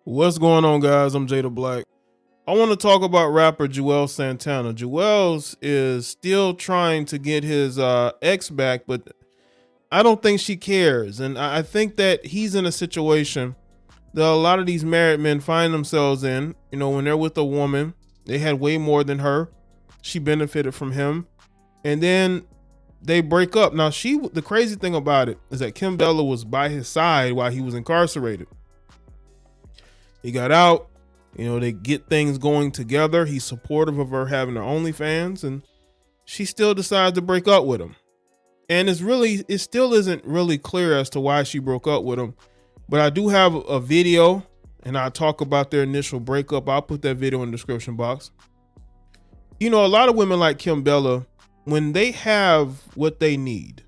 What's going on, guys? I'm Jada Black. I want to talk about rapper Juelz Santana. Juelz is still trying to get his ex back, but I don't think she cares. And I think that he's in a situation that a lot of these married men find themselves in. You know, when they're with a woman, they had way more than her. She benefited from him. And then they break up. Now, the crazy thing about it is that Kimbella was by his side while he was incarcerated. He got out, you know, they get things going together. He's supportive of her having her OnlyFans, and she still decides to break up with him. And it still isn't really clear as to why she broke up with him. But I do have a video, and I talk about their initial breakup. I'll put that video in the description box. You know, a lot of women like Kimbella, when they have what they need,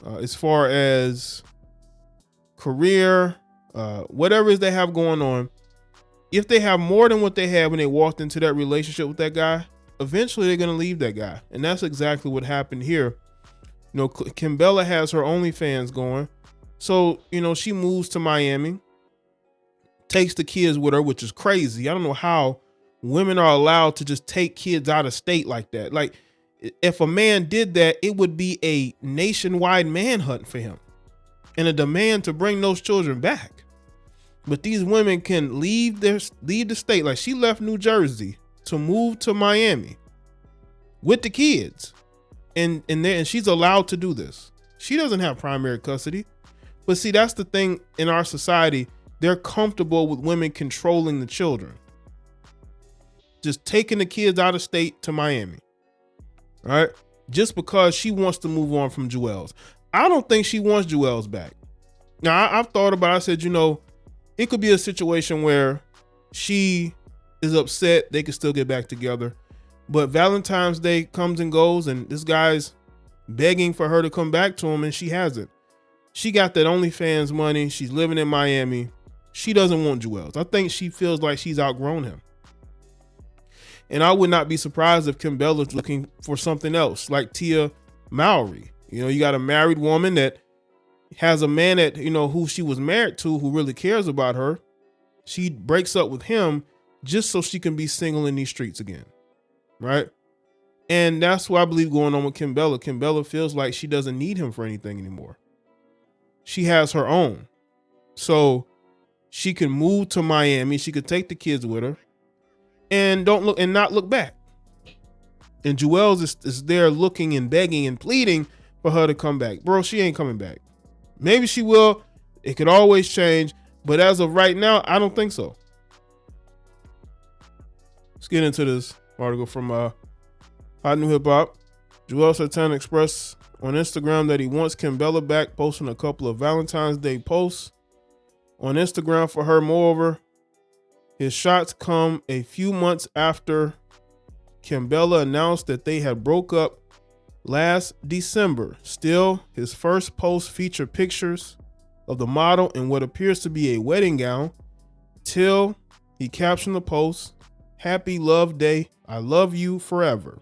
as far as career, whatever it is they have going on, if they have more than what they had when they walked into that relationship with that guy, eventually they're going to leave that guy. And that's exactly what happened here. You know, Kimbella has her OnlyFans going. So, you know, she moves to Miami, takes the kids with her, which is crazy. I don't know how women are allowed to just take kids out of state like that. Like, if a man did that, it would be a nationwide manhunt for him and a demand to bring those children back. But these women can leave the state. Like, she left New Jersey to move to Miami with the kids. And she's allowed to do this. She doesn't have primary custody. But see, that's the thing in our society. They're comfortable with women controlling the children. Just taking the kids out of state to Miami. All right? Just because she wants to move on from Juelz. I don't think she wants Juelz back. Now, I've thought about it. I said, you know, it could be a situation where she is upset. They could still get back together. But Valentine's Day comes and goes, and this guy's begging for her to come back to him, and she hasn't. She got that OnlyFans money. She's living in Miami. She doesn't want Juelz. I think she feels like she's outgrown him. And I would not be surprised if Kimbella's looking for something else, like Tia Mowry. You know, you got a married woman that has a man that, you know, who she was married to, who really cares about her. She breaks up with him just so she can be single in these streets again. Right. And that's what I believe going on with Kimbella. Kimbella feels like she doesn't need him for anything anymore. She has her own. So she can move to Miami. She could take the kids with her and not look back. And Juelz is there looking and begging and pleading for her to come back. Bro, she ain't coming back. Maybe she will. It could always change. But as of right now, I don't think so. Let's get into this article from Hot New Hip Hop. Juelz Santana expressed on Instagram that he wants Kimbella back, posting a couple of Valentine's Day posts on Instagram for her. Moreover, his shots come a few months after Kimbella announced that they had broke up last December. Still, his first post featured pictures of the model in what appears to be a wedding gown. Till he captioned the post, "Happy Love Day. I love you forever."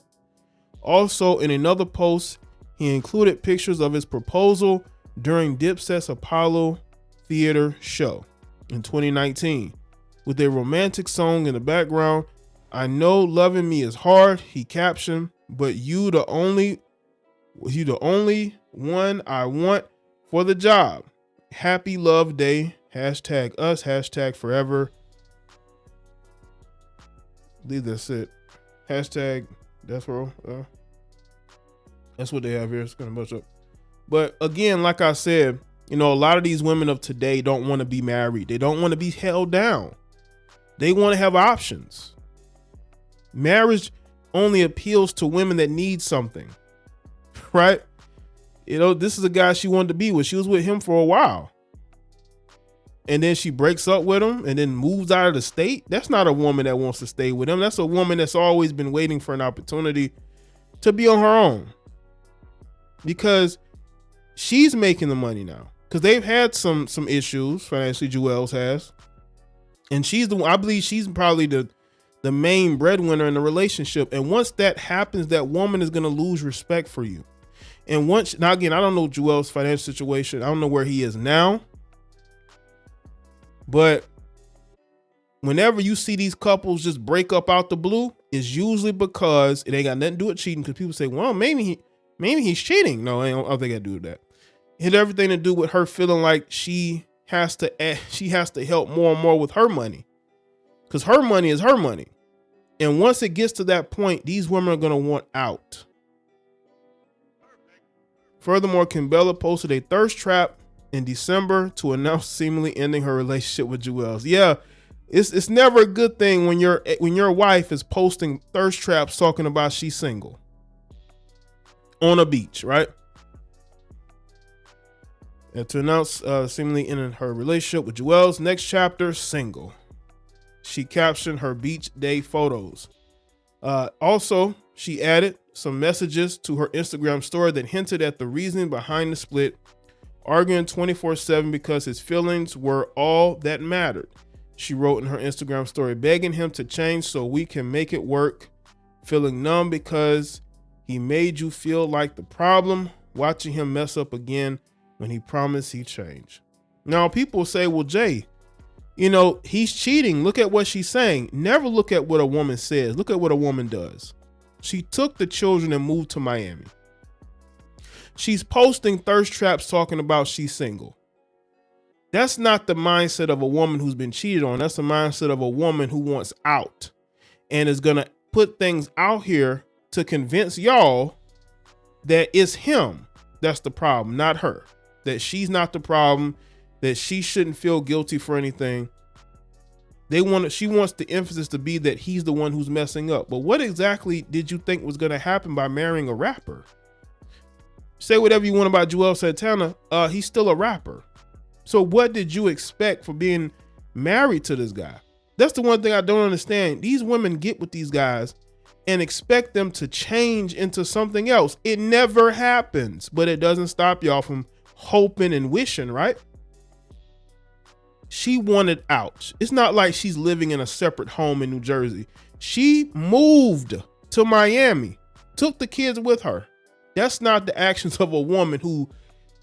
Also, in another post, he included pictures of his proposal during Dipset's Apollo Theater show in 2019 with a romantic song in the background. "I know loving me is hard," he captioned, "but you the only one I want for the job. Happy Love Day. Hashtag us. Hashtag forever." I believe that's it. Hashtag Death Row. That's what they have here. It's gonna bunch up. But again, like I said, you know, a lot of these women of today don't want to be married. They don't want to be held down. They want to have options. Marriage only appeals to women that need something, right? You know, this is a guy she wanted to be with. She was with him for a while. And then she breaks up with him and then moves out of the state. That's not a woman that wants to stay with him. That's a woman that's always been waiting for an opportunity to be on her own. Because she's making the money now. Because they've had some issues financially, Juelz has. And I believe she's probably the main breadwinner in the relationship. And once that happens, that woman is going to lose respect for you. And now again, I don't know Juelz's financial situation. I don't know where he is now. But whenever you see these couples just break up out the blue, it's usually because it ain't got nothing to do with cheating. Because people say, well, maybe he's cheating. No, I don't think it got to do with that. It had everything to do with her feeling like she has to help more and more with her money, because her money is her money. And once it gets to that point, these women are going to want out. Furthermore, Kimbella posted a thirst trap in December to announce seemingly ending her relationship with Juelz. Yeah, it's never a good thing when your wife is posting thirst traps talking about she's single on a beach, right? And to announce seemingly ending her relationship with Juelz. Next chapter, single. She captioned her beach day photos. Also, she added some messages to her Instagram story that hinted at the reasoning behind the split, arguing 24/7 because his feelings were all that mattered. She wrote in her Instagram story, begging him to change so we can make it work, feeling numb because he made you feel like the problem, watching him mess up again when he promised he'd change. Now, people say, well, Jay, he's cheating. Look at what she's saying. Never look at what a woman says. Look at what a woman does. She took the children and moved to Miami. She's posting thirst traps talking about she's single. That's not the mindset of a woman who's been cheated on. That's the mindset of a woman who wants out and is going to put things out here to convince y'all that it's him that's the problem, not her. That she's not the problem, that she shouldn't feel guilty for anything. She wants the emphasis to be that he's the one who's messing up. But what exactly did you think was going to happen by marrying a rapper? Say whatever you want about Juelz Santana, he's still a rapper. So what did you expect for being married to this guy? That's the one thing I don't understand. These women get with these guys and expect them to change into something else. It never happens, but it doesn't stop y'all from hoping and wishing, right? She wanted out. It's not like she's living in a separate home in New Jersey. She moved to Miami, took the kids with her. That's not the actions of a woman who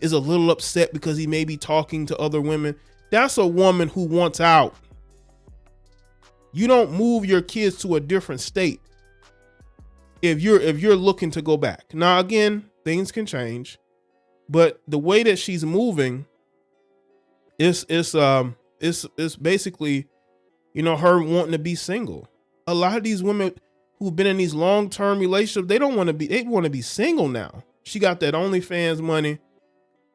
is a little upset because he may be talking to other women. That's a woman who wants out. You don't move your kids to a different state if you're looking to go back. Now, again, things can change, but the way that she's moving is basically, her wanting to be single. A lot of these women who've been in these long-term relationships, they want to be single now. She got that OnlyFans money.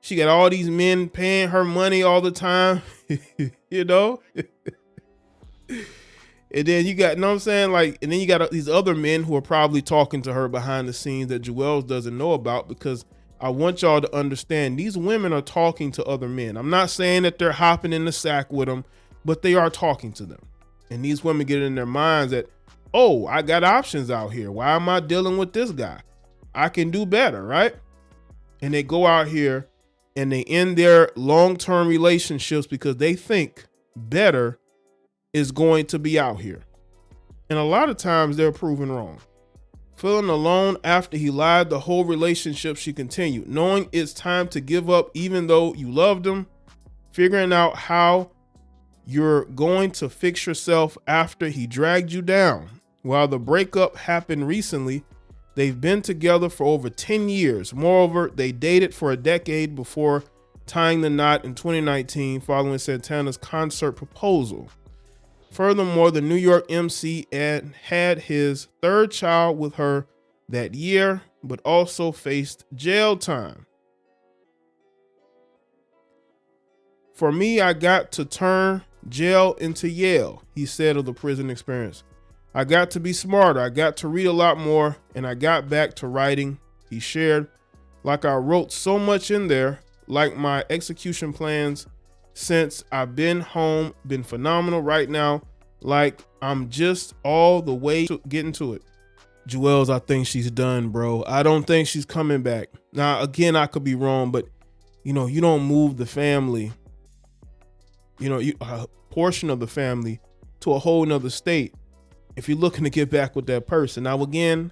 She got all these men paying her money all the time, And then you got, what I'm saying? And then you got these other men who are probably talking to her behind the scenes that Juelz doesn't know about, because I want y'all to understand these women are talking to other men. I'm not saying that they're hopping in the sack with them, but they are talking to them. And these women get in their minds that, oh, I got options out here. Why am I dealing with this guy? I can do better, right? And they go out here and they end their long-term relationships because they think better is going to be out here. And a lot of times they're proven wrong. Feeling alone after he lied the whole relationship, she continued, knowing it's time to give up even though you loved him, figuring out how you're going to fix yourself after he dragged you down. While the breakup happened recently, they've been together for over 10 years. Moreover, they dated for a decade before tying the knot in 2019 following Santana's concert proposal. Furthermore, the New York MC had his third child with her that year, but also faced jail time. For me, I got to turn jail into Yale, he said of the prison experience. I got to be smarter. I got to read a lot more, and I got back to writing, he shared. Like I wrote so much in there, like my execution plans since I've been home, been phenomenal right now. Like I'm just all the way to getting to it. Juelz, I think she's done, bro. I don't think she's coming back. Now, again, I could be wrong, but you don't move the family, a portion of the family to a whole nother state if you're looking to get back with that person. Now, again,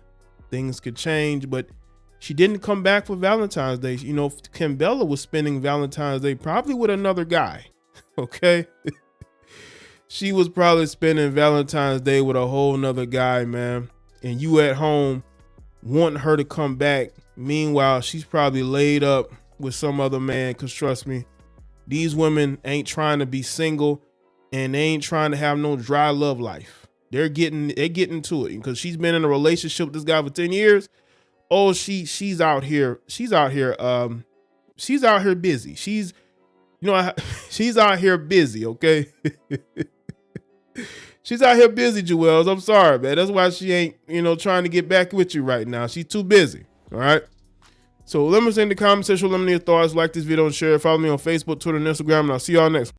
things could change, but she didn't come back for Valentine's Day. Kimbella was spending Valentine's Day probably with another guy. Okay. She was probably spending Valentine's Day with a whole nother guy, man. And you at home wanting her to come back. Meanwhile, she's probably laid up with some other man. Cause trust me, these women ain't trying to be single and they ain't trying to have no dry love life. They're getting to it because she's been in a relationship with this guy for 10 years. Oh, she's out here busy. She's out here busy, okay? She's out here busy, Juelz. I'm sorry, man. That's why she ain't, trying to get back with you right now. She's too busy, all right? So let me know in the comment section, let me know your thoughts. Like this video and share it. Follow me on Facebook, Twitter, and Instagram, and I'll see y'all next.